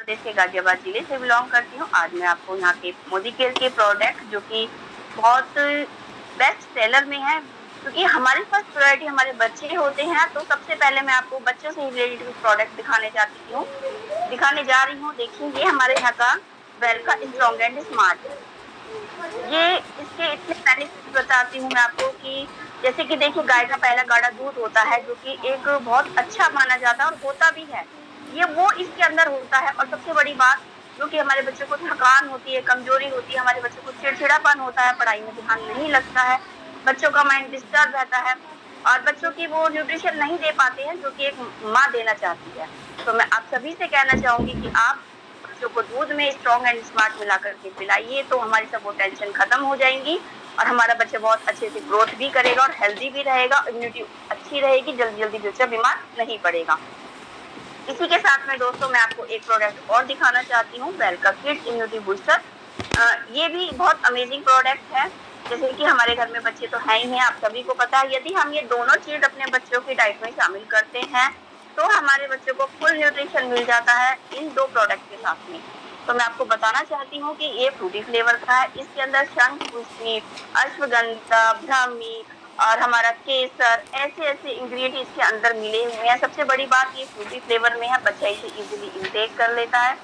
प्रदेश के गाजियाबाद जिले से बिलोंग करती हूँ। आज मैं आपको यहाँ के मोदी केयर के प्रोडक्ट जो कि बहुत बेस्ट सेलर में है, क्योंकि हमारी फर्स्ट प्रायोरिटी हमारे बच्चे होते हैं, तो सबसे पहले मैं आपको बच्चों से रिलेटेड कुछ प्रोडक्ट दिखाने जा रही हूँ। देखिए, ये हमारे यहाँ का वेल्का स्ट्रॉन्ग एंड स्मार्ट है। ये इसके इतने बेनिफिट्स बताती हूँ मैं आपको कि जैसे कि देखिए, गाय का पहला गाढ़ा दूध होता है जो कि एक बहुत अच्छा माना जाता है और होता भी है। ये वो इसके अंदर होता है। और सबसे बड़ी बात, जो कि हमारे बच्चों को थकान होती है, कमजोरी होती है, हमारे बच्चों को चिड़चिड़ापन होता है, पढ़ाई में ध्यान नहीं लगता है, बच्चों का माइंड डिस्टर्ब रहता है और बच्चों की वो न्यूट्रिशन नहीं दे पाते हैं जो कि एक माँ देना चाहती है। तो मैं आप सभी से कहना चाहूंगी कि आप बच्चों को दूध में स्ट्रॉन्ग एंड स्मार्ट मिला करके पिलाइए, तो हमारी सब वो टेंशन खत्म हो जाएंगी और हमारा बच्चा बहुत अच्छे से ग्रोथ भी करेगा और हेल्दी भी रहेगा, इम्यूनिटी अच्छी रहेगी, जल्दी जल्दी बच्चा बीमार नहीं पड़ेगा। इसी के साथ में दोस्तों मैं आपको एक प्रोडक्ट और दिखाना चाहती हूँ, वेल्का किड्स इम्यूनिटी बूस्टर। ये भी बहुत अमेजिंग प्रोडक्ट है। जैसे कि हमारे घर में बच्चे तो हैं ही हैं, आप सभी को पता है। यदि हम ये दोनों चीज अपने बच्चों की डाइट में शामिल करते हैं तो हमारे बच्चों को फुल न्यूट्रिशन मिल जाता है इन दो प्रोडक्ट के साथ में। तो मैं आपको बताना चाहती हूँ कि ये फ्रूटी फ्लेवर का है। इसके अंदर शंख पुष्पी, अश्वगंधा, ब्राह्मी और हमारा केसर, ऐसे ऐसे इंग्रेडिएंट इसके अंदर मिले हुए हैं। सबसे बड़ी बात, ये फ्रूटी फ्लेवर में है, बच्चा इसे इजीली इंटेक कर लेता है।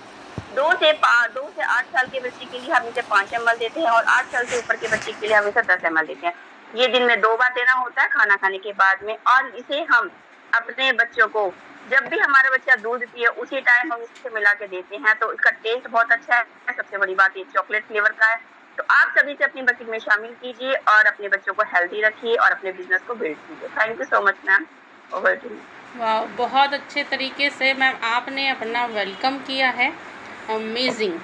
2 से 8 साल के बच्चे के लिए हम इसे 5 ml देते हैं और 8 साल से ऊपर के बच्चे के लिए हम इसे 10 ml देते हैं। ये दिन में 2 बार देना होता है, खाना खाने के बाद में। और इसे हम अपने बच्चों को, जब भी हमारा बच्चा दूध पिए उसी टाइम हम इसे मिला के देते हैं, तो इसका टेस्ट बहुत अच्छा है। सबसे बड़ी बात, ये चॉकलेट फ्लेवर का है। तो आप सभी से अपनी बकेट में शामिल कीजिए और अपने बच्चों को हेल्दी रखिए और अपने बिजनेस को बिल्ड कीजिए। Thank you so much ma'am, over to you. वाह, बहुत अच्छे तरीके से मैम आपने अपना वेलकम किया है, अमेजिंग।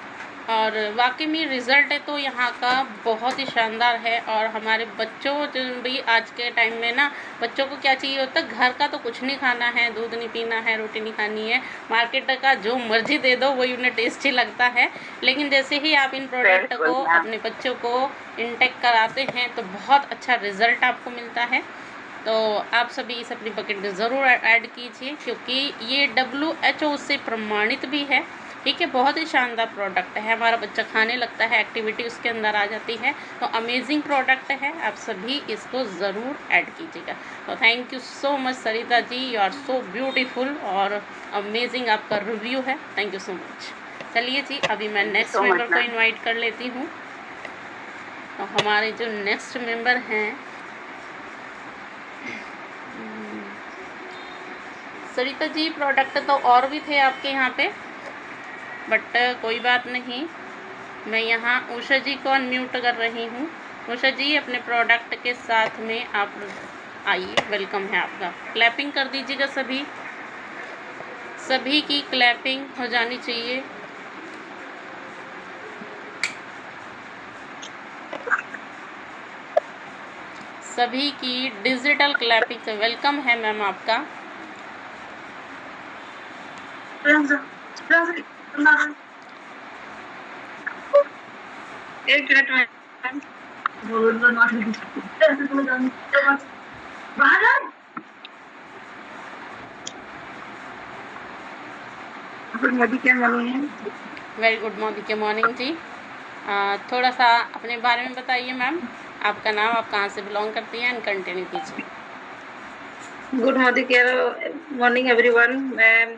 और वाकई में रिज़ल्ट है तो यहाँ का बहुत ही शानदार है। और हमारे बच्चों भी आज के टाइम में ना, बच्चों को क्या चाहिए होता है, घर का तो कुछ नहीं खाना है, दूध नहीं पीना है, रोटी नहीं खानी है, मार्केट का जो मर्जी दे दो वही उन्हें टेस्टी लगता है। लेकिन जैसे ही आप इन प्रोडक्ट को अपने बच्चों को इंटेक कराते हैं तो बहुत अच्छा रिज़ल्ट आपको मिलता है। तो आप सभी इस अपनी बकेट में ज़रूर ऐड कीजिए, क्योंकि ये WHO से प्रमाणित भी है। ठीक है, बहुत ही शानदार प्रोडक्ट है, हमारा बच्चा खाने लगता है, एक्टिविटी उसके अंदर आ जाती है। तो अमेजिंग प्रोडक्ट है, आप सभी इसको ज़रूर ऐड कीजिएगा। तो thank you so much Sarita ji, you are so beautiful और अमेजिंग आपका रिव्यू है। Thank you so much. चलिए जी, अभी मैं नेक्स्ट मेंबर को इन्वाइट कर लेती हूँ। तो हमारे जो नेक्स्ट मेंबर हैं, सरिता जी, प्रोडक्ट तो और भी थे आपके यहाँ पे, बट कोई बात नहीं, मैं यहाँ उषा जी को अनम्यूट कर रही हूँ। उषा जी, अपने प्रोडक्ट के साथ में आप आइए, वेलकम है आपका। क्लैपिंग कर दीजिएगा, सभी की क्लैपिंग हो जानी चाहिए। सभी की डिजिटल क्लैपिंग से वेलकम है मैम आपका। एक मिनट में वेरी गुड मॉर्निंग के मॉर्निंग जी। थोड़ा सा अपने बारे में बताइए मैम, आपका नाम, आप कहाँ से बिलोंग करती हैं, एंड कंटिन्यू कीजिए। Good morning everyone. मैं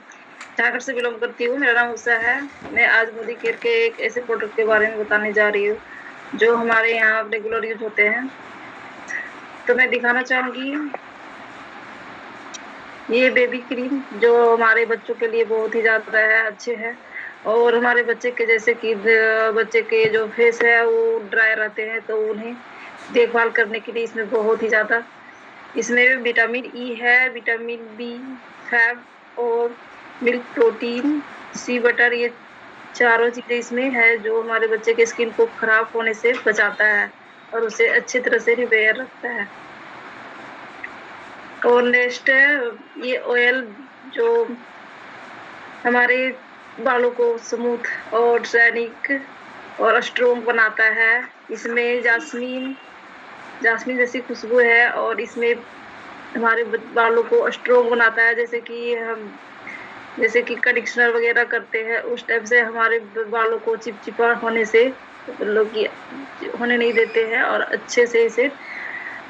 झारखंड से बिलोंग करती हूँ, मेरा नाम उषा है। मैं आज मोदी केयर के एक ऐसे प्रोडक्ट के बारे में बताने जा रही हूँ जो हमारे यहाँ रेगुलर यूज होते हैं। तो मैं दिखाना चाहूँगी ये बेबी क्रीम, जो हमारे बच्चों के लिए बहुत ही ज़्यादा अच्छे है। और हमारे बच्चे के जैसे कि बच्चे के जो फेस है वो ड्राई रहते हैं, तो उन्हें देखभाल करने के लिए इसमें बहुत ही ज़्यादा, इसमें विटामिन ई है, विटामिन B5 और मिल्क प्रोटीन, सी बटर, ये चारों चीज़ें इसमें है जो हमारे बच्चे के स्किन को खराब होने से बचाता है और उसे अच्छी तरह से रिपेयर रखता है। और नेक्स्ट है ये ऑयल, जो हमारे बालों को स्मूथ और शाइनिंग और स्ट्रॉन्ग बनाता है। इसमें जास्मीन जैसी खुशबू है और इसमें हमारे बालों को स्ट्रॉन्ग बनाता है। जैसे कि हम जैसे कि कंडीशनर वगैरह करते हैं उस टाइप से हमारे बालों को चिपचिपा होने से मतलब कि होने नहीं देते हैं, और अच्छे से इसे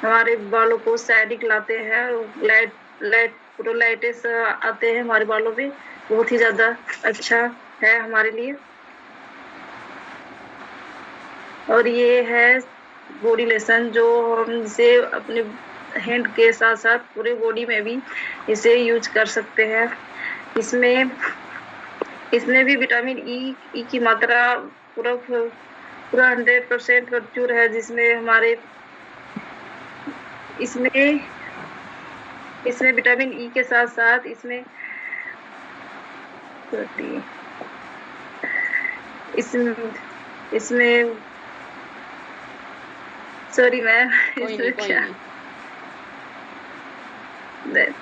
हमारे बालों को शाइनिंग लाते हैं। लाइट लाइट पूरा लाइटें आते हैं हमारे बालों में, बहुत ही ज्यादा अच्छा है हमारे लिए। और ये है बॉडी लोशन जो हम इसे अपने हैंड के साथ साथ पूरे बॉडी में भी इसे यूज कर सकते हैं। इसमें भी विटामिन ई की मात्रा पूरा 100% प्रचुर है, जिसमें हमारे इसमें विटामिन ई के साथ साथ इसमें सॉरी मैम,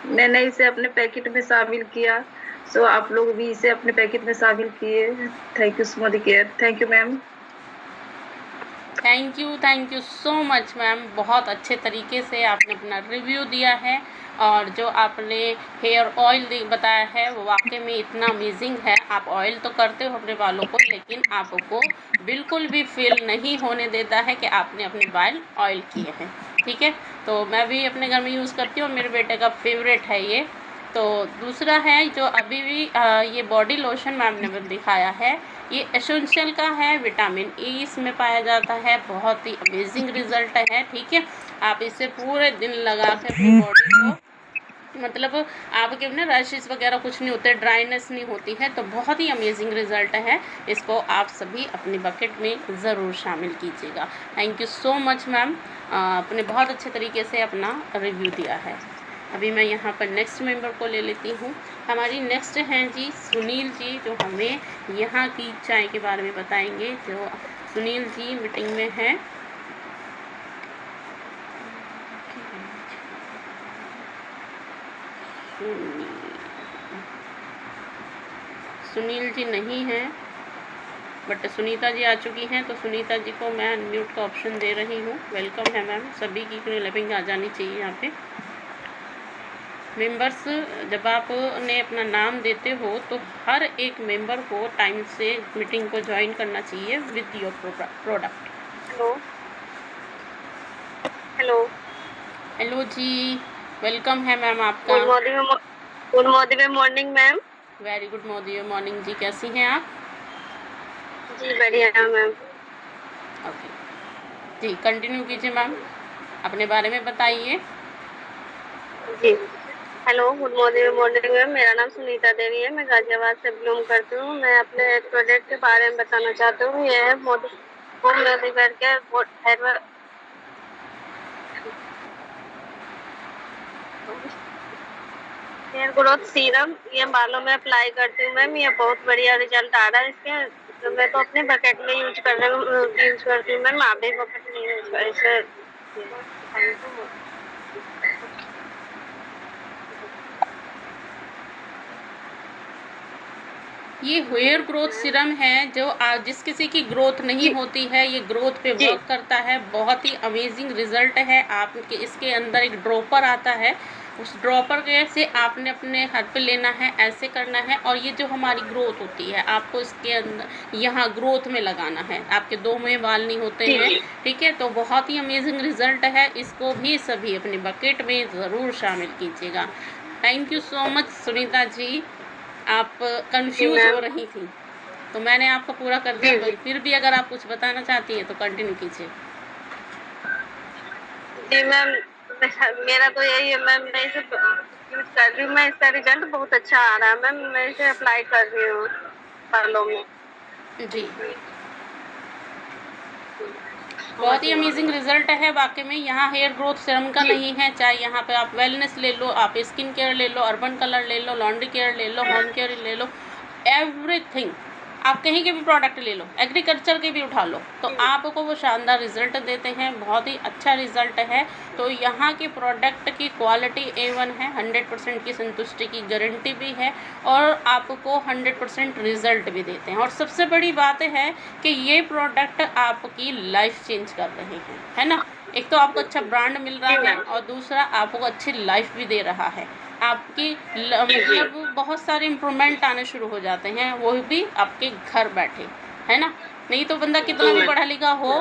मैंने इसे अपने पैकेट में शामिल किया, सो आप लोग भी इसे अपने पैकेट में शामिल किए। Thank you so much care. Thank you ma'am. Thank you so much ma'am, बहुत अच्छे तरीके से आपने अपना रिव्यू दिया है, और जो आपने हेयर ऑयल बताया है वो वाकई में इतना अमेजिंग है। आप ऑयल तो करते हो अपने बालों को, लेकिन आपको बिल्कुल भी फील नहीं होने देता है कि आपने अपने बाल ऑयल किए हैं। ठीक है, तो मैं भी अपने घर में यूज़ करती हूँ, मेरे बेटे का फेवरेट है ये। तो दूसरा है जो अभी भी ये बॉडी लोशन मैम ने दिखाया है, ये एसेंशियल का है, विटामिन ई इसमें पाया जाता है, बहुत ही अमेजिंग रिजल्ट है। ठीक है, आप इसे पूरे दिन लगा के अपनी बॉडी को, मतलब आपके ना रैशेस वगैरह कुछ नहीं होते, ड्राइनेस नहीं होती है, तो बहुत ही अमेजिंग रिजल्ट है। इसको आप सभी अपनी बकेट में ज़रूर शामिल कीजिएगा। Thank you so much ma'am, आपने बहुत अच्छे तरीके से अपना रिव्यू दिया है। अभी मैं यहाँ पर नेक्स्ट मेंबर को ले लेती हूँ। हमारी नेक्स्ट हैं जी सुनील जी, जो हमें यहाँ की चाय के बारे में बताएंगे। जो सुनील जी मीटिंग में हैं, सुनील जी नहीं हैं, बट सुनीता जी आ चुकी हैं, तो सुनीता जी को मैं अनम्यूट का ऑप्शन दे रही हूँ। वेलकम है मैम, सभी की क्लिपिंग आ जानी चाहिए यहाँ पे। मेंबर्स, जब आप ने अपना नाम देते हो तो हर एक मेंबर को टाइम से मीटिंग को ज्वाइन करना चाहिए with your product. Hello hello hello जी, वेलकम है मैम आपका। Good morning ma'am. Very good morning जी, कैसी हैं आप? जी बढ़िया है मैम। ओके जी, कंटिन्यू कीजिए मैम, अपने बारे में बताइए। जी हेलो, गुड मॉर्निंग मैम। मेरा नाम सुनीता देवी है, मैं गाजियाबाद से बिलोंग करती हूँ। मैं अपने प्रोडक्ट के बारे में बताना चाहती हूँ। ये है मोदी हेयर ग्रोथ सीरम, ये बालों में अप्लाई करती हूँ मैम। ये बहुत बढ़िया रिजल्ट आ रहा है इसके, तो मैं तो अपने बकेट में यूज करती हूँ मैम। आप भी बकेट में यूज करें। ये हेयर ग्रोथ सीरम है, जो जिस किसी की ग्रोथ नहीं होती है, ये ग्रोथ पे वर्क करता है। बहुत ही अमेजिंग रिजल्ट है। आपके इसके अंदर एक ड्रॉपर आता है, उस ड्रॉपर के से आपने अपने हाथ पे लेना है, ऐसे करना है, और ये जो हमारी ग्रोथ होती है आपको इसके अंदर यहाँ ग्रोथ में लगाना है। आपके दो में बाल नहीं होते हैं, ठीक है, तो बहुत ही अमेजिंग रिजल्ट है। इसको भी सभी अपनी बकेट में ज़रूर शामिल कीजिएगा। Thank you so much Sunita ji, आप कंफ्यूज हो रही थी तो मैंने आपको पूरा कर दिया। फिर भी अगर आप कुछ बताना चाहती हैं तो कंटिन्यू कीजिए। जी मैम, मेरा तो यही है मैम, मैं इसे यूज कर रही हूँ। मैं इसका रिजल्ट बहुत अच्छा आ रहा है मैम, मैं इसे अप्लाई कर रही हूँ बालों में। जी, बहुत ही अमेजिंग रिजल्ट है वाकई में। यहाँ हेयर ग्रोथ सीरम का नहीं है, चाहे यहाँ पे आप वेलनेस ले लो, आप स्किन केयर ले लो, अर्बन कलर ले लो, लॉन्ड्री केयर ले लो, होम केयर ले लो, एवरीथिंग आप कहीं के भी प्रोडक्ट ले लो, एग्रीकल्चर के भी उठा लो, तो आपको वो शानदार रिजल्ट देते हैं। बहुत ही अच्छा रिजल्ट है। तो यहाँ के प्रोडक्ट की क्वालिटी A1 है, 100% की संतुष्टि की गारंटी भी है, और आपको 100% रिजल्ट भी देते हैं। और सबसे बड़ी बात है कि ये प्रोडक्ट आपकी लाइफ चेंज कर रहे हैं, है ना। एक तो आपको अच्छा ब्रांड मिल रहा है, और दूसरा आपको अच्छी लाइफ भी दे रहा है। आपकी मतलब बहुत सारे इम्प्रूवमेंट आने शुरू हो जाते हैं, वो भी आपके घर बैठे, है ना। नहीं तो बंदा कितना भी पढ़ा लिखा हो,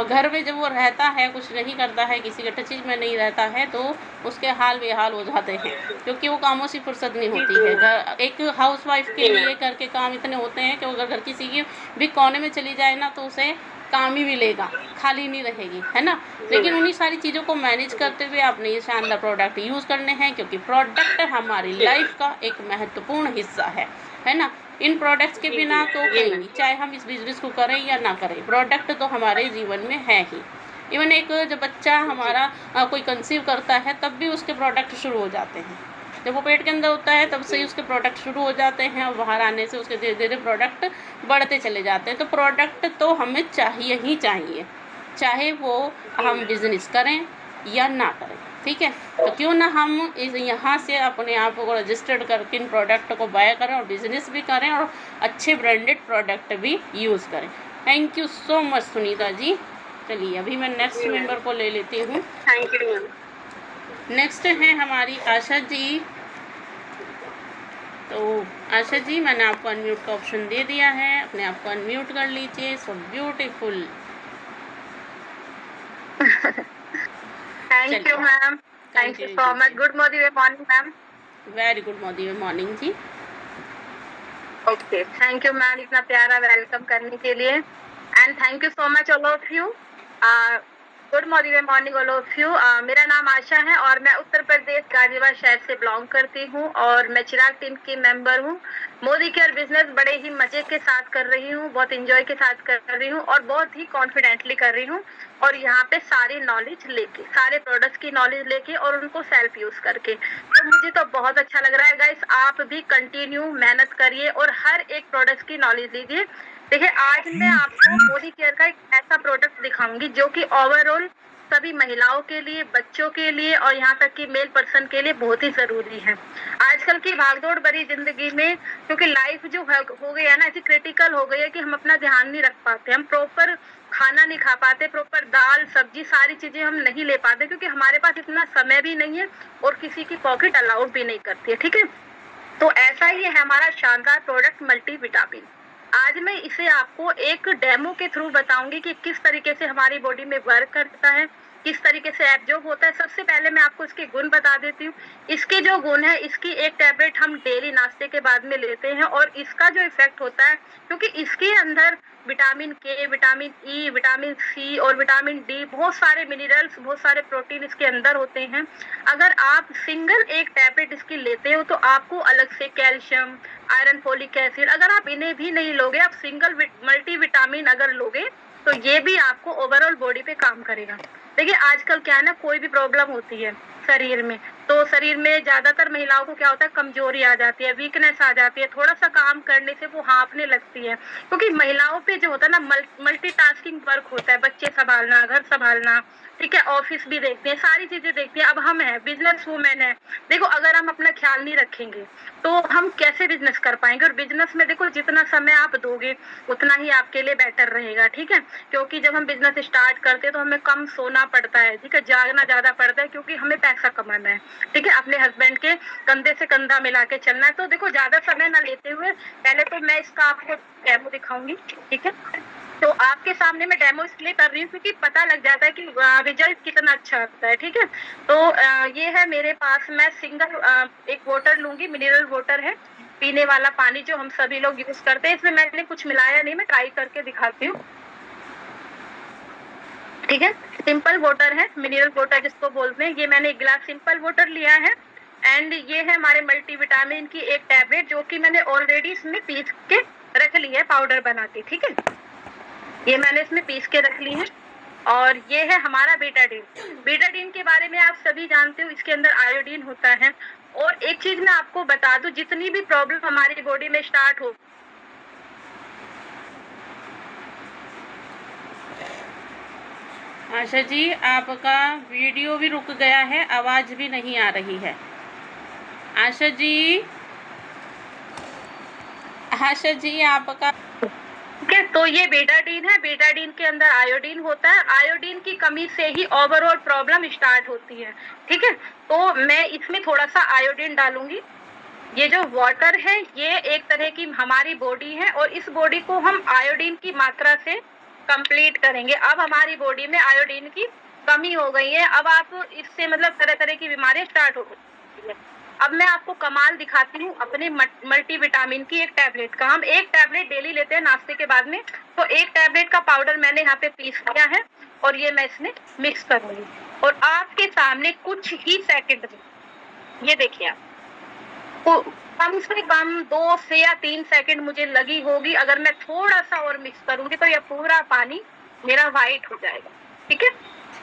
घर में जब वो रहता है, कुछ नहीं करता है, किसी गठे चीज़ में नहीं रहता है, तो उसके हाल बेहाल हो जाते हैं, क्योंकि वो कामों से फुर्सत नहीं होती है। घर एक हाउसवाइफ के लिए घर के काम इतने होते हैं कि अगर घर किसी की भी कोने में चली जाए ना, तो उसे काम ही मिलेगा, खाली नहीं रहेगी, है ना। लेकिन उन्हीं सारी चीज़ों को मैनेज करते हुए आपने ये शानदार प्रोडक्ट यूज़ करने हैं, क्योंकि प्रोडक्ट हमारी लाइफ का एक महत्वपूर्ण हिस्सा है ना। इन प्रोडक्ट्स के बिना तो कहीं नहीं, चाहे हम इस बिज़नेस को करें या ना करें, प्रोडक्ट तो हमारे जीवन में है ही। इवन एक जब बच्चा हमारा कोई कंसीव करता है, तब भी उसके प्रोडक्ट शुरू हो जाते हैं। जब वो पेट के अंदर होता है, तब से ही उसके प्रोडक्ट शुरू हो जाते हैं, और बाहर आने से उसके धीरे धीरे प्रोडक्ट बढ़ते चले जाते हैं। तो प्रोडक्ट तो हमें चाहिए ही चाहिए, चाहे वो हम बिज़नेस करें या ना करें, ठीक है। तो क्यों ना हम इस यहाँ से अपने आप को रजिस्टर्ड करके इन प्रोडक्ट को बाय करें और बिज़नेस भी करें और अच्छे ब्रांडेड प्रोडक्ट भी यूज़ करें। Thank you so much Sunita ji. चलिए अभी मैं नेक्स्ट मेंबर को ले लेती हूँ। Thank you ma'am. नेक्स्ट है हमारी आशा जी। तो आशा जी, मैंने आपको अनम्यूट का ऑप्शन दे दिया है, अपने आप को अनम्यूट कर लीजिए। So beautiful. Thank you ma'am, thank you so much. Good morning ma'am. Very good morning जी। ओके, थैंक यू मैम इतना प्यारा वेलकम करने के लिए, and thank you so much all of you. Good morning all of you. मेरा नाम आशा है और मैं उत्तर प्रदेश गाजियाबाद शहर से बिलोंग करती हूँ और मैं चिराग टीम की मेंबर हूँ। मोदी केयर बिजनेस बड़े ही मजे के साथ कर रही हूँ, बहुत इंजॉय के साथ कर रही हूँ और बहुत ही कॉन्फिडेंटली कर रही हूँ। और यहाँ पे सारी नॉलेज लेके, सारे प्रोडक्ट्स की नॉलेज लेके और उनको सेल्फ यूज करके, तो मुझे तो बहुत अच्छा लग रहा है। गाइस, आप भी कंटिन्यू मेहनत करिए और हर एक प्रोडक्ट की नॉलेज लीजिए। देखिए, आज मैं आपको मोदी केयर का एक ऐसा प्रोडक्ट दिखाऊंगी जो कि ओवरऑल सभी महिलाओं के लिए, बच्चों के लिए और यहाँ तक कि मेल पर्सन के लिए बहुत ही जरूरी है। आजकल की भागदौड़ भरी जिंदगी में, क्योंकि लाइफ जो हो गई है ना, ऐसी क्रिटिकल हो गई है कि हम अपना ध्यान नहीं रख पाते, हम प्रॉपर खाना नहीं खा पाते, प्रॉपर दाल सब्जी सारी चीजें हम नहीं ले पाते, क्योंकि हमारे पास इतना समय भी नहीं है और किसी की पॉकेट अलाउड भी नहीं करती है, ठीक है। तो ऐसा ही है हमारा शानदार प्रोडक्ट मल्टीविटामिन। आज मैं इसे आपको एक डेमो के थ्रू बताऊंगी कि किस तरीके से हमारी बॉडी में वर्क करता है, किस तरीके से एब्जॉर्ब होता है। सबसे पहले मैं आपको इसके गुण बता देती हूँ। इसके जो गुण है, इसकी एक टैबलेट हम डेली नाश्ते के बाद में लेते हैं और इसका जो इफेक्ट होता है, क्योंकि इसके अंदर विटामिन के, विटामिन ई, विटामिन सी और विटामिन डी, बहुत सारे मिनरल्स, बहुत सारे प्रोटीन इसके अंदर होते हैं। अगर आप सिंगल एक टैबलेट इसकी लेते हो तो आपको अलग से कैल्शियम, आयरन, फोलिक एसिड, अगर आप इन्हें भी नहीं लोगे, आप सिंगल मल्टीविटामिन अगर लोगे तो ये भी आपको ओवरऑल बॉडी पे काम करेगा। देखिए, आजकल क्या है ना, कोई भी प्रॉब्लम होती है शरीर में, तो शरीर में ज्यादातर महिलाओं को क्या होता है, कमजोरी आ जाती है, वीकनेस आ जाती है, थोड़ा सा काम करने से वो हाँफने लगती है, क्योंकि महिलाओं पे जो होता है ना, मल्टीटास्किंग वर्क होता है, बच्चे संभालना, घर संभालना, ठीक है, ऑफिस भी देखते हैं, सारी चीजें देखते हैं। अब हम है बिजनेस वूमेन है, देखो अगर हम अपना ख्याल नहीं रखेंगे तो हम कैसे बिजनेस कर पाएंगे। और बिजनेस में देखो, जितना समय आप दोगे उतना ही आपके लिए बेटर रहेगा, ठीक है, क्योंकि जब हम बिजनेस स्टार्ट करते हैं तो हमें कम सोना पड़ता है, ठीक है, जागना ज्यादा पड़ता है, क्योंकि हमें पैसा कमाना है, ठीक है, अपने हस्बैंड के कंधे से कंधा मिला के चलना है। तो देखो, ज्यादा समय ना लेते हुए पहले तो मैं इसका आपको डेमो दिखाऊंगी, ठीक है। तो आपके सामने मैं डेमो इसलिए कर रही हूँ क्योंकि पता लग जाता है कि रिजल्ट कितना अच्छा आता है, ठीक है। तो ये है मेरे पास, मैं सिंगल एक वाटर लूंगी, मिनरल वाटर है, पीने वाला पानी जो हम सभी लोग यूज करते हैं। इसमें मैंने कुछ मिलाया नहीं, मैं ट्राई करके दिखाती हूँ, ठीक है। सिंपल वाटर है, मिनरल वाटर जिसको बोलते हैं। ये मैंने एक गिलास सिंपल वाटर लिया है एंड ये है हमारे मल्टीविटामिन की एक टैबलेट जो कि मैंने ऑलरेडी इसमें पीस के रख ली है, पाउडर बना के, ठीक है। ये मैंने इसमें पीस के रख ली है। और ये है हमारा बेटाडीन। बेटाडीन के बारे में आप सभी जानते हो, इसके अंदर आयोडीन होता है। और एक चीज मैं आपको बता दूं, जितनी भी प्रॉब्लम हमारी बॉडी में स्टार्ट हो, आशा जी आपका वीडियो भी रुक गया है, आवाज भी नहीं आ रही है। आशा जी आपका, ठीक है। तो ये बेटाडीन है, बेटाडीन के अंदर आयोडीन होता है, आयोडीन की कमी से ही ओवरऑल प्रॉब्लम स्टार्ट होती है, ठीक है। तो मैं इसमें थोड़ा सा आयोडीन डालूंगी, ये जो वाटर है ये एक तरह की हमारी बॉडी है और इस बॉडी को हम आयोडीन की मात्रा से कंप्लीट करेंगे। अब हमारी बॉडी में आयोडीन की कमी हो गई है, अब आप इससे मतलब तरह तरह की बीमारियां स्टार्ट हो गई है। अब मैं आपको कमाल दिखाती हूँ अपने मल्टीविटामिन की एक टैबलेट का। हम एक टैबलेट डेली लेते हैं नाश्ते के बाद में, तो एक टैबलेट का पाउडर मैंने यहाँ पे पीस किया है और ये मैं इसमें मिक्स करूंगी और आपके सामने कुछ ही सेकंड में ये देखिए आप, तो कम से कम 2 से या 3 सेकंड मुझे लगी होगी। अगर मैं थोड़ा सा और मिक्स करूंगी तो यह पूरा पानी मेरा वाइट हो जाएगा, ठीक है।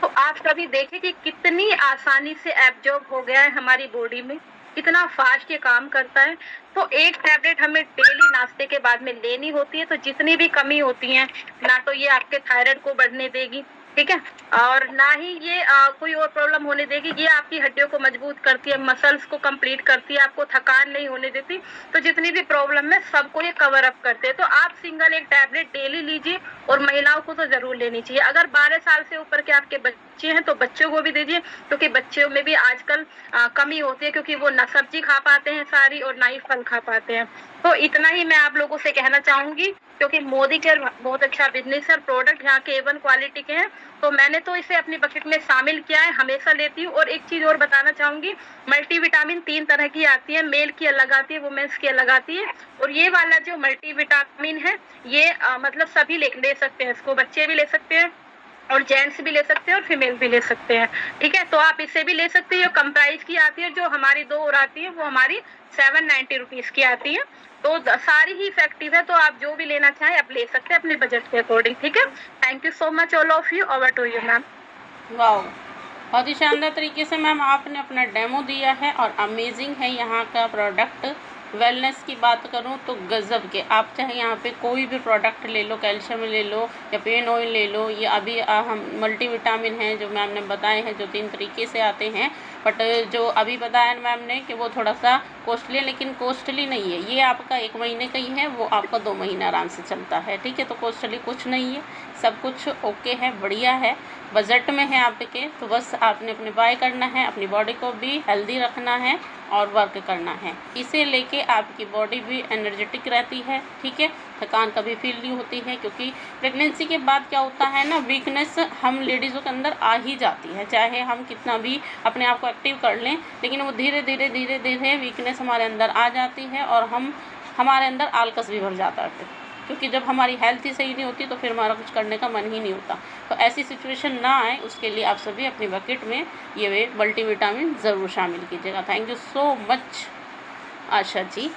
तो आप सभी देखें कि कितनी आसानी से एब्जॉर्ब हो गया है हमारी बॉडी में, कितना फास्ट ये काम करता है। तो एक टैबलेट हमें डेली नाश्ते के बाद में लेनी होती है, तो जितनी भी कमी होती है ना तो ये आपके थायराइड को बढ़ने देगी, ठीक है, और ना ही ये कोई और प्रॉब्लम होने देगी। ये आपकी हड्डियों को मजबूत करती है, मसल्स को कंप्लीट करती है, आपको थकान नहीं होने देती। तो जितनी भी प्रॉब्लम है सबको ये कवर अप करते हैं। तो आप सिंगल एक टैबलेट डेली लीजिए और महिलाओं को तो जरूर लेनी चाहिए। अगर 12 साल से ऊपर के आपके बच्चे हैं तो बच्चों को भी दीजिए, क्योंकि बच्चों में भी आजकल कमी होती है, क्योंकि वो ना सब्जी खा पाते हैं सारी और ना ही फल खा पाते हैं। तो इतना ही मैं आप लोगों से कहना चाहूंगी, क्योंकि मोदी केयर बहुत अच्छा बिजनेस है, प्रोडक्ट यहाँ के A1 क्वालिटी के हैं, तो मैंने तो इसे अपनी बकेट में शामिल किया है, हमेशा लेती हूँ। और एक चीज और बताना चाहूंगी, मल्टीविटामिन 3 तरह की आती है, मेल की अलग आती है, वुमेन्स की अलग आती है। और ये वाला जो मल्टीविटामिन है ये मतलब सभी ले सकते हैं, इसको बच्चे भी ले सकते हैं और जेंट्स भी ले सकते हैं और फीमेल भी ले सकते हैं, ठीक है। तो आप इसे भी ले सकते हैं। कम प्राइस की आती है, जो हमारी 2 और आती है वो हमारी 790 रुपीज की आती है। तो सारी ही इफेक्टिव है, तो आप जो भी लेना चाहें आप ले सकते हैं अपने बजट के अकॉर्डिंग, ठीक है। Thank you so much all of you. Over to you ma'am. Wow, बहुत ही शानदार तरीके से मैम आपने अपना डेमो दिया है और अमेजिंग है यहाँ का प्रोडक्ट। वेलनेस की बात करूँ तो गज़ब के, आप चाहे यहाँ पे कोई भी प्रोडक्ट ले लो, कैल्शियम ले लो या पेन ऑयल ले लो, ये अभी हम मल्टीविटामिन हैं जो मैम ने बताए हैं, जो 3 तरीके से आते हैं। बट जो अभी बताया मैम ने कि वो थोड़ा सा कॉस्टली है, लेकिन कॉस्टली नहीं है, ये आपका 1 महीने का ही है, वो आपका 2 महीने आराम से चलता है, ठीक है। तो कॉस्टली कुछ नहीं है, सब कुछ ओके है, बढ़िया है, बजट में है आपके। तो बस आपने अपने बाय करना है, अपनी बॉडी को भी हेल्दी रखना है और वर्क करना है। इसे लेके आपकी बॉडी भी एनर्जेटिक रहती है, ठीक है, थकान कभी फील नहीं होती है। क्योंकि प्रेगनेंसी के बाद क्या होता है ना, वीकनेस हम लेडीज़ों के अंदर आ ही जाती है, चाहे हम कितना भी अपने आप को एक्टिव कर लें, लेकिन वो धीरे धीरे धीरे धीरे वीकनेस हमारे अंदर आ जाती है और हमारे अंदर आलकस भी भर जाता है फिर, क्योंकि जब हमारी हेल्थ ही सही नहीं होती तो फिर हमारा कुछ करने का मन ही नहीं होता। तो ऐसी सिचुएशन ना आए उसके लिए आप सभी अपनी बकेट में ये मल्टीविटामिन ज़रूर शामिल कीजिएगा। Thank you so much Asha ji.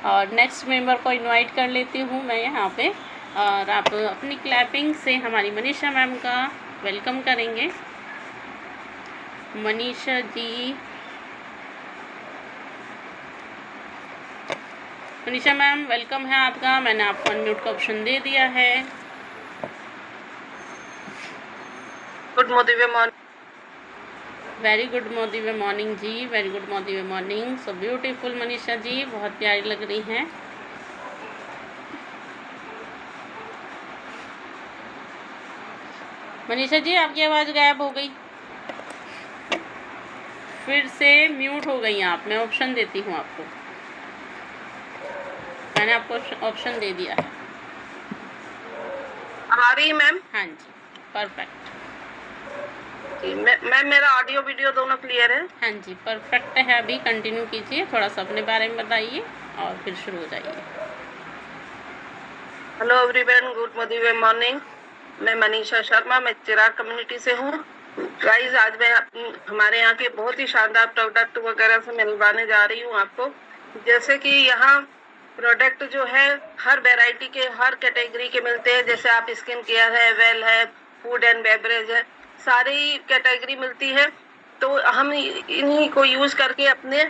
और नेक्स्ट मेंबर को इनवाइट कर लेती हूँ मैं यहाँ पे, और आप अपनी क्लैपिंग से हमारी मनीषा मैम का वेलकम करेंगे। मनीषा जी, मनीषा मैम वेलकम है आपका, मैंने आपको अनम्यूट का ऑप्शन दे दिया है। Good morning. Very good morning जी, very good morning, so beautiful Manisha ji, बहुत प्यारी लग रही हैं। मनीषा जी आपकी आवाज़ गायब हो गई, फिर से म्यूट हो गई आप। मैं ऑप्शन देती हूँ आपको, मैंने आपको ऑप्शन दे दिया है। आ रही है मैम? हाँ जी, परफेक्ट। मैम मेरा ऑडियो वीडियो दोनों क्लियर है? हाँ जी, परफेक्ट है। अभी कंटिन्यू कीजिए, थोड़ा सा अपने बारे में बताइए और फिर शुरू हो जाइए। Hello everyone, good morning. मैं मनीषा शर्मा, मैं चिराग कम्युनिटी से हूँ। गाइस आज मैं हमारे यहाँ के बहुत ही शानदार प्रोडक्ट वगैरह से मिलवाने जा रही हूँ आपको। जैसे कि यहाँ प्रोडक्ट जो है हर वैरायटी के, हर कैटेगरी के मिलते हैं। जैसे आप स्किन केयर है, वेल है, फूड एंड बेवरेज है, सारी कैटेगरी मिलती है। तो हम इन्हीं को यूज करके अपने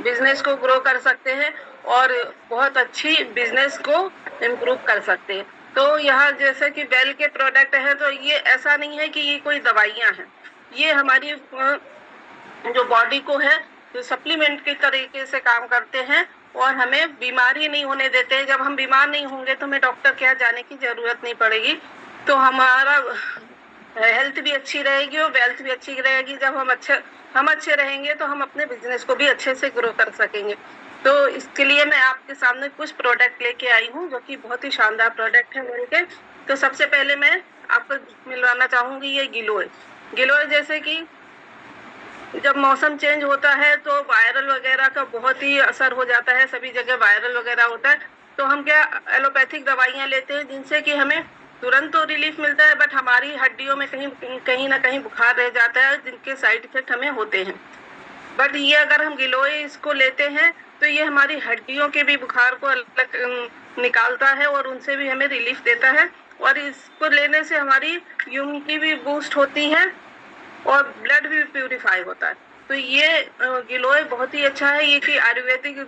बिजनेस को ग्रो कर सकते हैं और बहुत अच्छी बिजनेस को इम्प्रूव कर सकते हैं। तो यहाँ जैसे कि वेल के प्रोडक्ट हैं, तो ये ऐसा नहीं है कि ये कोई दवाइयाँ हैं, ये हमारी जो बॉडी को है जो सप्लीमेंट के तरीके से काम करते हैं और हमें बीमारी नहीं होने देते हैं। जब हम बीमार नहीं होंगे तो हमें डॉक्टर के यहाँ जाने की जरूरत नहीं पड़ेगी, तो हमारा हेल्थ भी अच्छी रहेगी और वेल्थ भी अच्छी रहेगी। जब हम अच्छा हम अच्छे रहेंगे तो हम अपने बिजनेस को भी अच्छे से ग्रो कर सकेंगे। तो इसके लिए मैं आपके सामने कुछ प्रोडक्ट लेके आई हूँ जो कि बहुत ही शानदार प्रोडक्ट है मेरे के। तो सबसे पहले मैं आपको मिलवाना चाहूंगी ये गिलोय। गिलोय जैसे कि जब मौसम चेंज होता है तो वायरल वगैरह का बहुत ही असर हो जाता है, सभी जगह वायरल वगैरह होता है। तो हम क्या एलोपैथिक दवाइयाँ लेते हैं जिनसे कि हमें तुरंत तो रिलीफ मिलता है, बट हमारी हड्डियों में कहीं ना कहीं बुखार रह जाता है जिनके साइड इफेक्ट हमें होते हैं। बट ये अगर हम गिलोय इसको लेते हैं तो ये हमारी हड्डियों के भी बुखार को अलग निकालता है और उनसे भी हमें रिलीफ देता है। और इसको लेने से हमारी इम्यूनिटी भी बूस्ट होती है और ब्लड भी प्यूरिफाई होता है। तो ये गिलोय बहुत ही अच्छा है। ये कि आयुर्वेदिक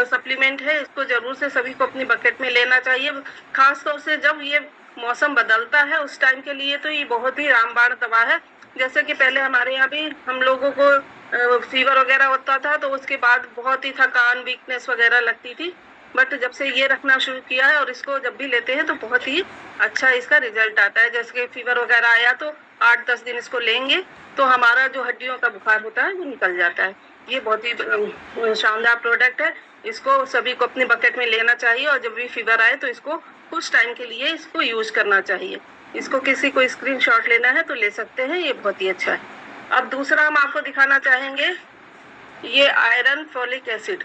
सप्लीमेंट है, इसको जरूर से सभी को अपनी बकेट में लेना चाहिए। खास तौर से जब ये मौसम बदलता है उस टाइम के लिए तो ये बहुत ही रामबाण दवा है। जैसे कि पहले हमारे यहाँ भी हम लोगों को फीवर वगैरह होता था तो उसके बाद बहुत ही थकान, वीकनेस वगैरह लगती थी। बट जब से ये रखना शुरू किया है और इसको जब भी लेते हैं तो बहुत ही अच्छा इसका रिजल्ट आता है। जैसे कि फीवर वगैरह आया तो 8-10 दिन इसको लेंगे तो हमारा जो हड्डियों का बुखार होता है वो निकल जाता है। ये बहुत ही शानदार प्रोडक्ट है। इसको सभी को अपनी बकेट में लेना चाहिए और जब भी फीवर आए तो इसको कुछ टाइम के लिए इसको यूज करना चाहिए। इसको किसी को स्क्रीनशॉट लेना है तो ले सकते हैं, ये बहुत ही अच्छा है। अब दूसरा हम आपको दिखाना चाहेंगे ये आयरन फोलिक एसिड।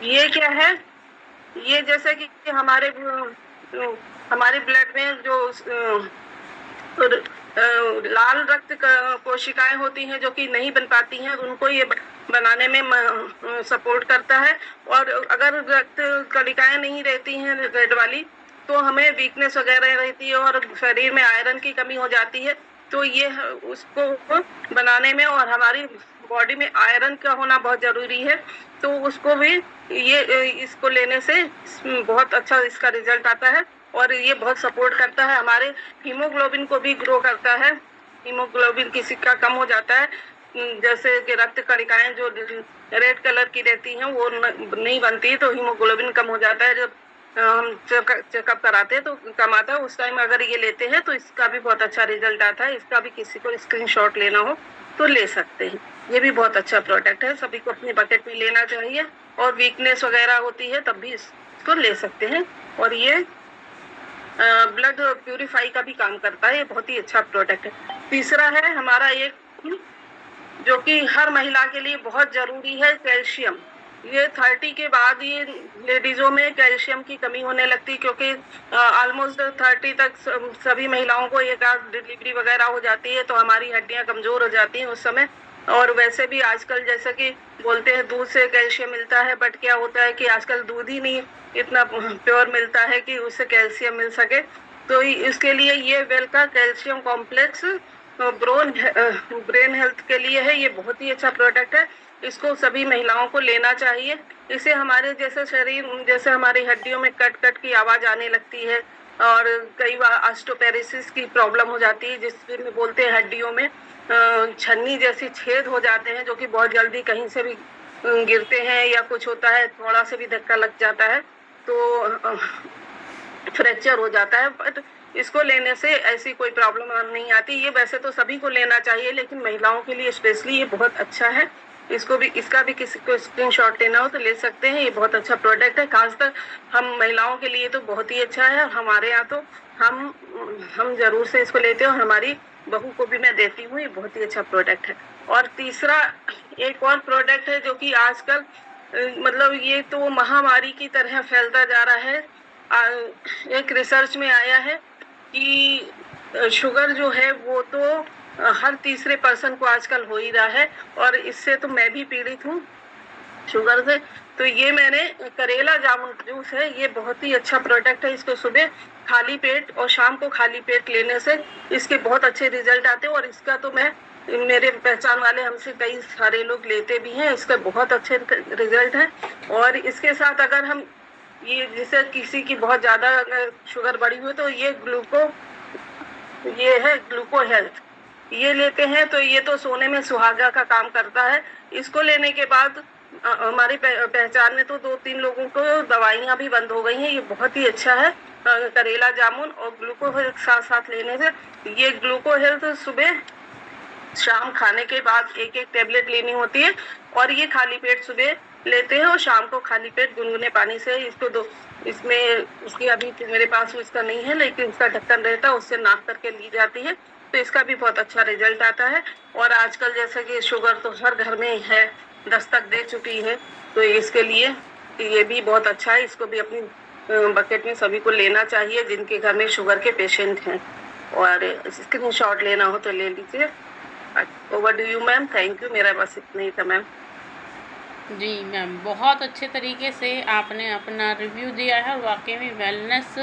ये क्या है? ये जैसे कि हमारे ब्लड में जो लाल रक्त कोशिकाएं होती हैं जो कि नहीं बन पाती हैं, उनको ये बनाने में सपोर्ट करता है। और अगर रक्त कणिकाएं नहीं रहती हैं रेड वाली तो हमें वीकनेस वगैरह रहती है और शरीर में आयरन की कमी हो जाती है। तो ये उसको बनाने में और हमारी बॉडी में आयरन का होना बहुत जरूरी है। तो उसको भी ये इसको लेने से बहुत अच्छा इसका रिजल्ट आता है और ये बहुत सपोर्ट करता है। हमारे हीमोग्लोबिन को भी ग्रो करता है। हीमोग्लोबिन किसी का कम हो जाता है, जैसे कि रक्त कणिकाएं जो रेड कलर की रहती हैं वो नहीं बनती, तो हीमोग्लोबिन कम हो जाता है। जब हम चेकअप कराते हैं तो कम आता है, उस टाइम अगर ये लेते हैं तो इसका भी बहुत अच्छा रिजल्ट आता है। इसका भी किसी को स्क्रीनशॉट लेना हो तो ले सकते हैं। ये भी बहुत अच्छा प्रोडक्ट है, सभी को अपनी बकेट में लेना चाहिए। और वीकनेस वगैरह होती है तब भी इसको ले सकते हैं। और ये ब्लड प्यूरिफाई का भी काम करता है, ये बहुत ही अच्छा प्रोडक्ट है। तीसरा है हमारा एक जो कि हर महिला के लिए बहुत जरूरी है, कैल्शियम। ये 30 के बाद ये लेडीजों में कैल्शियम की कमी होने लगती, क्योंकि ऑलमोस्ट 30 तक सभी महिलाओं को एक आध डिलीवरी वगैरह हो जाती है तो हमारी हड्डियां कमजोर हो जाती हैं उस समय। और वैसे भी आजकल जैसे कि बोलते हैं दूध से कैल्शियम मिलता है, बट क्या होता है कि आजकल दूध ही नहीं इतना प्योर मिलता है कि उससे कैल्शियम मिल सके। तो इसके लिए ये वेल का कैल्शियम कॉम्प्लेक्स ब्रेन हेल्थ के लिए है। ये बहुत ही अच्छा प्रोडक्ट है, इसको सभी महिलाओं को लेना चाहिए। इसे हमारे जैसे शरीर, जैसे हमारी हड्डियों में कट कट की आवाज आने लगती है और कई बार ऑस्टियोपेरिसिस की प्रॉब्लम हो जाती है, जिसमें बोलते हैं हड्डियों में छन्नी जैसी छेद हो जाते हैं, जो कि बहुत जल्दी कहीं से भी गिरते हैं या कुछ होता है, थोड़ा से भी धक्का लग जाता है तो फ्रैक्चर हो जाता है। बट इसको लेने से ऐसी कोई प्रॉब्लम नहीं आती। ये वैसे तो सभी को लेना चाहिए, लेकिन महिलाओं के लिए स्पेशली ये बहुत अच्छा है। इसका भी किसी को स्क्रीनशॉट लेना हो तो ले सकते हैं। ये बहुत अच्छा प्रोडक्ट है, खासकर हम महिलाओं के लिए तो बहुत ही अच्छा है। और हमारे यहाँ तो हम जरूर से इसको लेते हैं और हमारी बहू को भी मैं देती हूँ। ये बहुत ही अच्छा प्रोडक्ट है। और तीसरा एक और प्रोडक्ट है जो कि आजकल मतलब ये तो महामारी की तरह फैलता जा रहा है। एक रिसर्च में आया है कि शुगर जो है वो तो हर तीसरे पर्सन को आजकल हो ही रहा है, और इससे तो मैं भी पीड़ित हूँ शुगर से। तो ये मैंने करेला जामुन जूस है, ये बहुत ही अच्छा प्रोडक्ट है। इसको सुबह खाली पेट और शाम को खाली पेट लेने से इसके बहुत अच्छे रिजल्ट आते हैं। और इसका तो मेरे पहचान वाले हमसे कई सारे लोग लेते भी हैं, इसका बहुत अच्छे रिजल्ट है। और इसके साथ अगर हम ये जैसे किसी की बहुत ज़्यादा शुगर बढ़ी हुई तो ये है ग्लूको हेल्थ, ये लेते हैं तो ये तो सोने में सुहागा का काम करता है। इसको लेने के बाद हमारी पहचान में तो 2-3 लोगों को दवाइयाँ भी बंद हो गई हैं। ये बहुत ही अच्छा है करेला जामुन। और ग्लूको हेल्थ साथ साथ लेने से, ये ग्लूको हेल्थ सुबह शाम खाने के बाद एक एक टेबलेट लेनी होती है, और ये खाली पेट सुबह लेते हैं और शाम को खाली पेट गुनगुने पानी से इसको दो। इसमें उसकी अभी तो मेरे पास इसका नहीं है, लेकिन इसका ढक्कन रहता है, उससे नाप करके ली जाती है, तो इसका भी बहुत अच्छा रिजल्ट आता है। और आजकल जैसे कि शुगर तो हर घर में है, दस्तक दे चुकी है, तो इसके लिए ये भी बहुत अच्छा है। इसको भी अपनी बकेट में सभी को लेना चाहिए जिनके घर में शुगर के पेशेंट हैं, और स्क्रीनशॉट लेना हो तो ले लीजिए। Over to you ma'am, thank you. मेरा बस इतना ही था मैम। जी मैम, बहुत अच्छे तरीके से आपने अपना रिव्यू दिया है, और वाकई में वेलनेस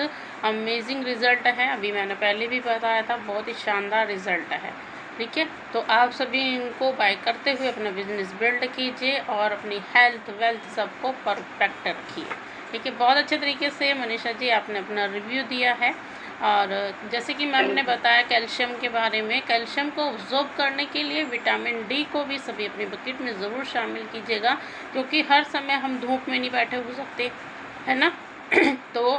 अमेजिंग रिज़ल्ट है। अभी मैंने पहले भी बताया था, बहुत ही शानदार रिज़ल्ट है। ठीक है, तो आप सभी इनको बाय करते हुए अपना बिजनेस बिल्ड कीजिए और अपनी हेल्थ वेल्थ सबको परफेक्ट रखिए। ठीक है, बहुत अच्छे तरीके से मनीषा जी आपने अपना रिव्यू दिया है। और जैसे कि मैम ने बताया कैल्शियम के बारे में, कैल्शियम को ऑब्जॉर्ब करने के लिए विटामिन डी को भी सभी अपनी बकेट में ज़रूर शामिल कीजिएगा, क्योंकि हर समय हम धूप में नहीं बैठे हो सकते, है ना। तो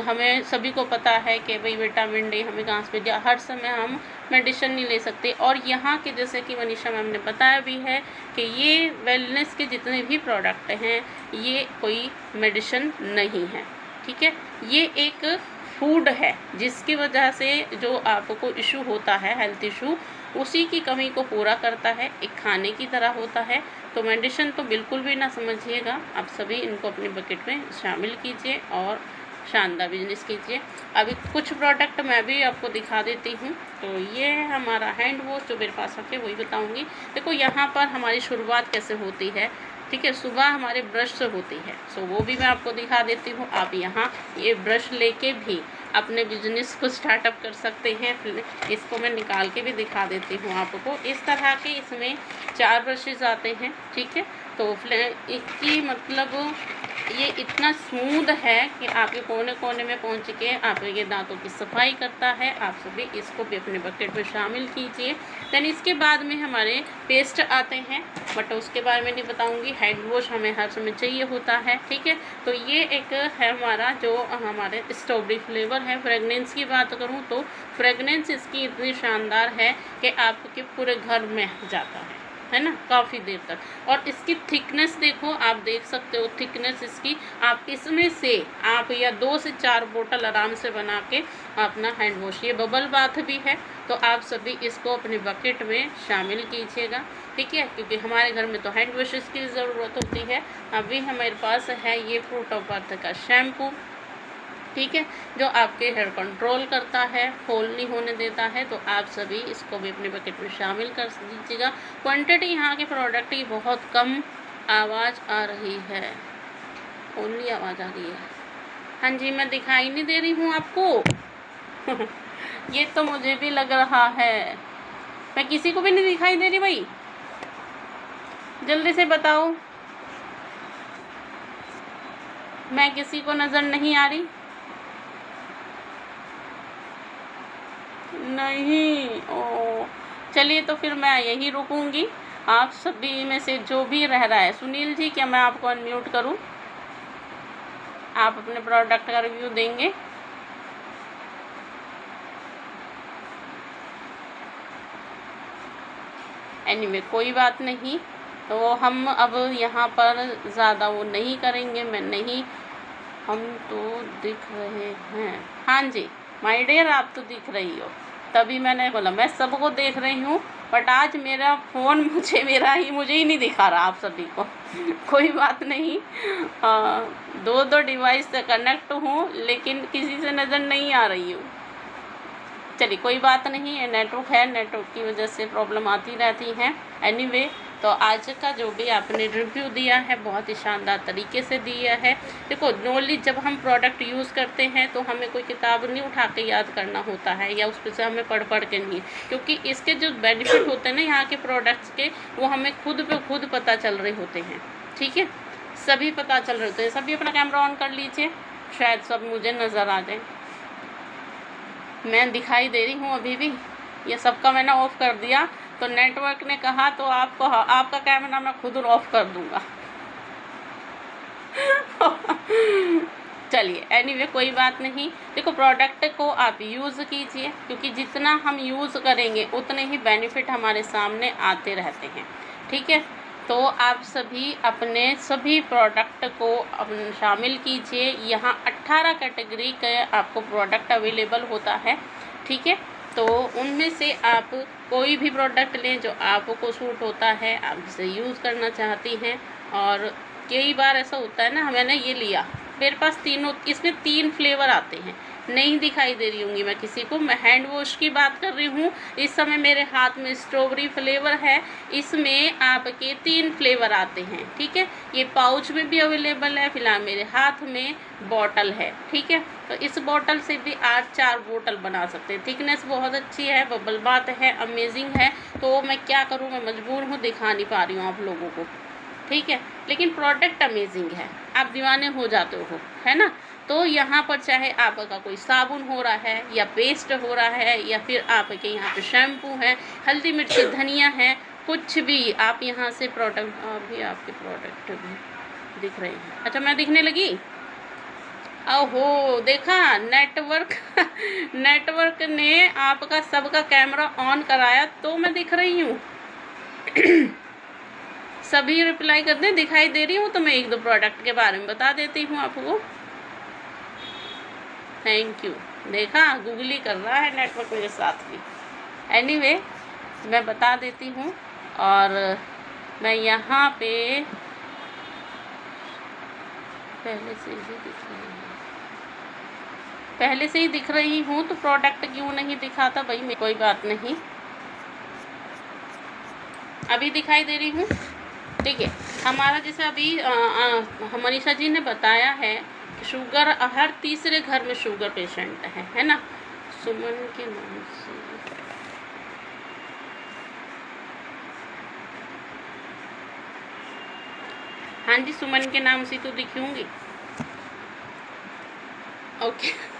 हमें सभी को पता है कि भाई विटामिन डी हमें कहाँ से मिल, हर समय हम मेडिसिन नहीं ले सकते। और यहाँ के जैसे कि मनीषा मैम ने बताया भी है कि ये वेलनेस के जितने भी प्रोडक्ट हैं ये कोई मेडिसिन नहीं है। ठीक है, ये एक फूड है जिसकी वजह से जो आपको इशू होता है, हेल्थ इशू, उसी की कमी को पूरा करता है, एक खाने की तरह होता है। तो मेडिसिन तो बिल्कुल भी ना समझिएगा, आप सभी इनको अपनी बकेट में शामिल कीजिए और शानदार बिजनेस कीजिए। अभी कुछ प्रोडक्ट मैं भी आपको दिखा देती हूँ। तो ये है हमारा हैंड वॉश, जो मेरे पास रखे वही बताऊँगी। देखो यहाँ पर हमारी शुरुआत कैसे होती है। ठीक है, सुबह हमारे ब्रश से होती है, सो वो भी मैं आपको दिखा देती हूँ। आप यहाँ ये ब्रश लेके भी अपने बिजनेस को स्टार्टअप कर सकते हैं। इसको मैं निकाल के भी दिखा देती हूँ आपको। इस तरह के इसमें 4 ब्रशेज आते हैं। ठीक है, तो इसकी मतलब ये इतना स्मूथ है कि आपके कोने कोने में पहुँच के आप ये दांतों की सफाई करता है। आप सभी इसको भी अपने बकेट में शामिल कीजिए। देन इसके बाद में हमारे पेस्ट आते हैं, बट उसके बारे में नहीं बताऊंगी। हैंड वॉश हमें हर समय चाहिए होता है। ठीक है, तो ये एक है हमारा जो हमारे स्ट्रॉबेरी फ्लेवर है। फ्रेगनेंस की बात करूँ तो फ्रेगनेंस इसकी इतनी शानदार है कि आपके पूरे घर में जाता है ना, काफ़ी देर तक। और इसकी थिकनेस देखो, आप देख सकते हो थिकनेस इसकी। आप इसमें से आप या 2 से 4 बोतल आराम से बना के अपना हैंड वॉश, ये बबल बाथ भी है, तो आप सभी इसको अपने बकेट में शामिल कीजिएगा। ठीक है, क्योंकि हमारे घर में तो हैंड वॉशेस की ज़रूरत होती है। अभी हमारे पास है ये फ्रूट ऑफ अर्थ का शैम्पू। ठीक है, जो आपके हेयर कंट्रोल करता है, फॉल नहीं होने देता है, तो आप सभी इसको भी अपने बकेट में शामिल कर दीजिएगा। क्वांटिटी यहाँ के प्रोडक्ट की बहुत कम। आवाज़ आ रही है, ओनली आवाज़ आ रही है। हाँ जी, मैं दिखाई नहीं दे रही हूँ आपको। ये तो मुझे भी लग रहा है, मैं किसी को भी नहीं दिखाई दे रही भाई, जल्दी से बताओ। मैं किसी को नज़र नहीं आ रही? नहीं, ओ चलिए, तो फिर मैं यही रुकूंगी। आप सभी में से जो भी रह रहा है, सुनील जी क्या मैं आपको अनम्यूट करूं? आप अपने प्रोडक्ट का रिव्यू देंगे? एनीवे कोई बात नहीं, तो हम अब यहाँ पर ज़्यादा वो नहीं करेंगे। मैं नहीं, हम तो दिख रहे हैं। हाँ जी माय डियर, आप तो दिख रही हो, तभी मैंने बोला मैं सबको देख रही हूँ, बट आज मेरा फ़ोन मुझे ही नहीं दिखा रहा आप सभी को। कोई बात नहीं, 2 डिवाइस से कनेक्ट हूँ, लेकिन किसी से नज़र नहीं आ रही हूँ। चलिए कोई बात नहीं, ये नेटवर्क है, नेटवर्क की वजह से प्रॉब्लम आती रहती हैं। एनीवे, तो आज का जो भी आपने रिव्यू दिया है बहुत ही शानदार तरीके से दिया है। देखो, नॉलेज जब हम प्रोडक्ट यूज़ करते हैं तो हमें कोई किताब नहीं उठा के याद करना होता है, या उस पर से हमें पढ़ के नहीं, क्योंकि इसके जो बेनिफिट होते हैं ना यहाँ के प्रोडक्ट्स के, वो हमें खुद पता चल रहे होते हैं। ठीक है, सभी पता चल रहे होते हैं। सभी अपना कैमरा ऑन कर लीजिए, शायद सब मुझे नज़र आ जाए। मैं दिखाई दे रही हूँ अभी भी, ये सबका मैंने ऑफ़ कर दिया, तो नेटवर्क ने कहा तो आपका कैमरा मैं खुद ऑफ कर दूँगा। चलिए एनीवे कोई बात नहीं। देखो प्रोडक्ट को आप यूज़ कीजिए, क्योंकि जितना हम यूज़ करेंगे उतने ही बेनिफिट हमारे सामने आते रहते हैं, ठीक है। तो आप सभी अपने सभी प्रोडक्ट को शामिल कीजिए। यहाँ 18 कैटेगरी के आपको प्रोडक्ट अवेलेबल होता है, ठीक है। तो उनमें से आप कोई भी प्रोडक्ट लें जो आपको सूट होता है, आप इसे यूज़ करना चाहती हैं। और कई बार ऐसा होता है ना, मैंने ये लिया, मेरे पास तीनों, इसमें 3 फ्लेवर आते हैं, नहीं दिखाई दे रही होंगी मैं किसी को। मैं हैंड वॉश की बात कर रही हूँ। इस समय मेरे हाथ में स्ट्रॉबेरी फ्लेवर है, इसमें आपके 3 फ्लेवर आते हैं, ठीक है। ये पाउच में भी अवेलेबल है, फिलहाल मेरे हाथ में बॉटल है, ठीक है। तो इस बॉटल से भी आप 4 बोतल बना सकते हैं। थिकनेस बहुत अच्छी है, बबल बात है, अमेजिंग है। तो मैं क्या करूँ, मैं मजबूर हूँ, दिखा नहीं पा रही हूँ आप लोगों को, ठीक है। लेकिन प्रोडक्ट अमेजिंग है, आप दीवाने हो जाते हो, है ना। तो यहाँ पर चाहे आपका कोई साबुन हो रहा है या पेस्ट हो रहा है, या फिर आपके यहाँ पे शैम्पू है, हल्दी मिर्ची धनिया है, कुछ भी आप यहाँ से प्रोडक्ट, अभी आपके प्रोडक्ट भी दिख रहे हैं। अच्छा मैं दिखने लगी, ओहो देखा, नेटवर्क ने आपका सबका कैमरा ऑन कराया तो मैं दिख रही हूँ। सभी रिप्लाई करते हैं दिखाई दे रही हूँ, तो मैं 1-2 प्रोडक्ट के बारे में बता देती हूँ आपको। Thank you. देखा, गूगली कर रहा है नेटवर्क मेरे साथ भी। एनीवे मैं बता देती हूँ। और मैं यहाँ पे पहले से ही दिख रही हूँ, तो प्रोडक्ट क्यों नहीं दिखाता भाई, मैं कोई बात नहीं, अभी दिखाई दे रही हूँ, ठीक है। हमारा जैसे अभी मनीषा जी ने बताया है, शुगर हर तीसरे घर में शुगर पेशेंट है ना। सुमन के नाम से, हाँ जी सुमन के नाम से तो दिखी होंगी, ओके।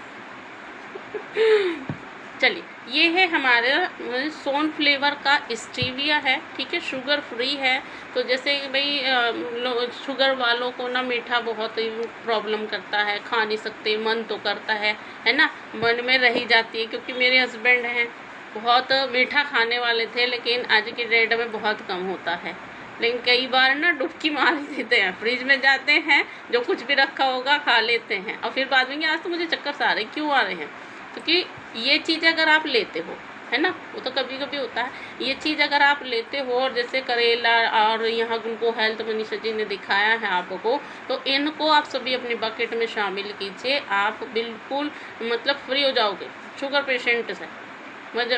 चलिए ये है हमारे सोन फ्लेवर का स्टीविया है, ठीक है, शुगर फ्री है। तो जैसे भाई शुगर वालों को ना मीठा बहुत ही प्रॉब्लम करता है, खा नहीं सकते, मन तो करता है ना, मन में रही जाती है। क्योंकि मेरे हस्बैंड हैं बहुत मीठा खाने वाले थे, लेकिन आज की डेट में बहुत कम होता है। लेकिन कई बार ना डुबकी मार देते हैं, फ्रिज में जाते हैं, जो कुछ भी रखा होगा खा लेते हैं, और फिर बाद में आज तो मुझे चक्कर आ रहे क्यों आ रहे हैं। क्योंकि ये चीज़ अगर आप लेते हो, है ना, वो तो कभी कभी होता है, ये चीज़ अगर आप लेते हो, और जैसे करेला और यहाँ ग्लूको हेल्थ मनीषा जी ने दिखाया है आपको, तो इनको आप सभी अपने बकेट में शामिल कीजिए। आप बिल्कुल मतलब फ्री हो जाओगे शुगर पेशेंट से,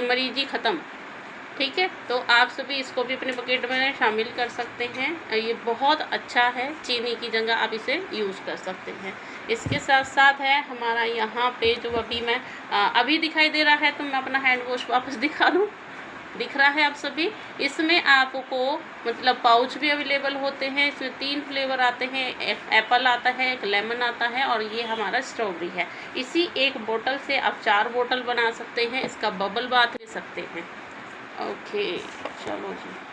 मरीजी ख़त्म, ठीक है। तो आप सभी इसको भी अपने बकेट में शामिल कर सकते हैं। ये बहुत अच्छा है, चीनी की जगह आप इसे यूज़ कर सकते हैं। इसके साथ साथ है हमारा यहाँ पे जो अभी मैं अभी दिखाई दे रहा है, तो मैं अपना हैंड वॉश वापस दिखा दूँ, दिख रहा है आप सभी। इसमें आपको मतलब पाउच भी अवेलेबल होते हैं, इसमें 3 फ्लेवर आते हैं, एक एप्पल आता है, एक लेमन आता है, और ये हमारा स्ट्रॉबेरी है। इसी एक बोतल से आप 4 बोतल बना सकते हैं, इसका बबल बाथ ले सकते हैं। ओके चलो जी।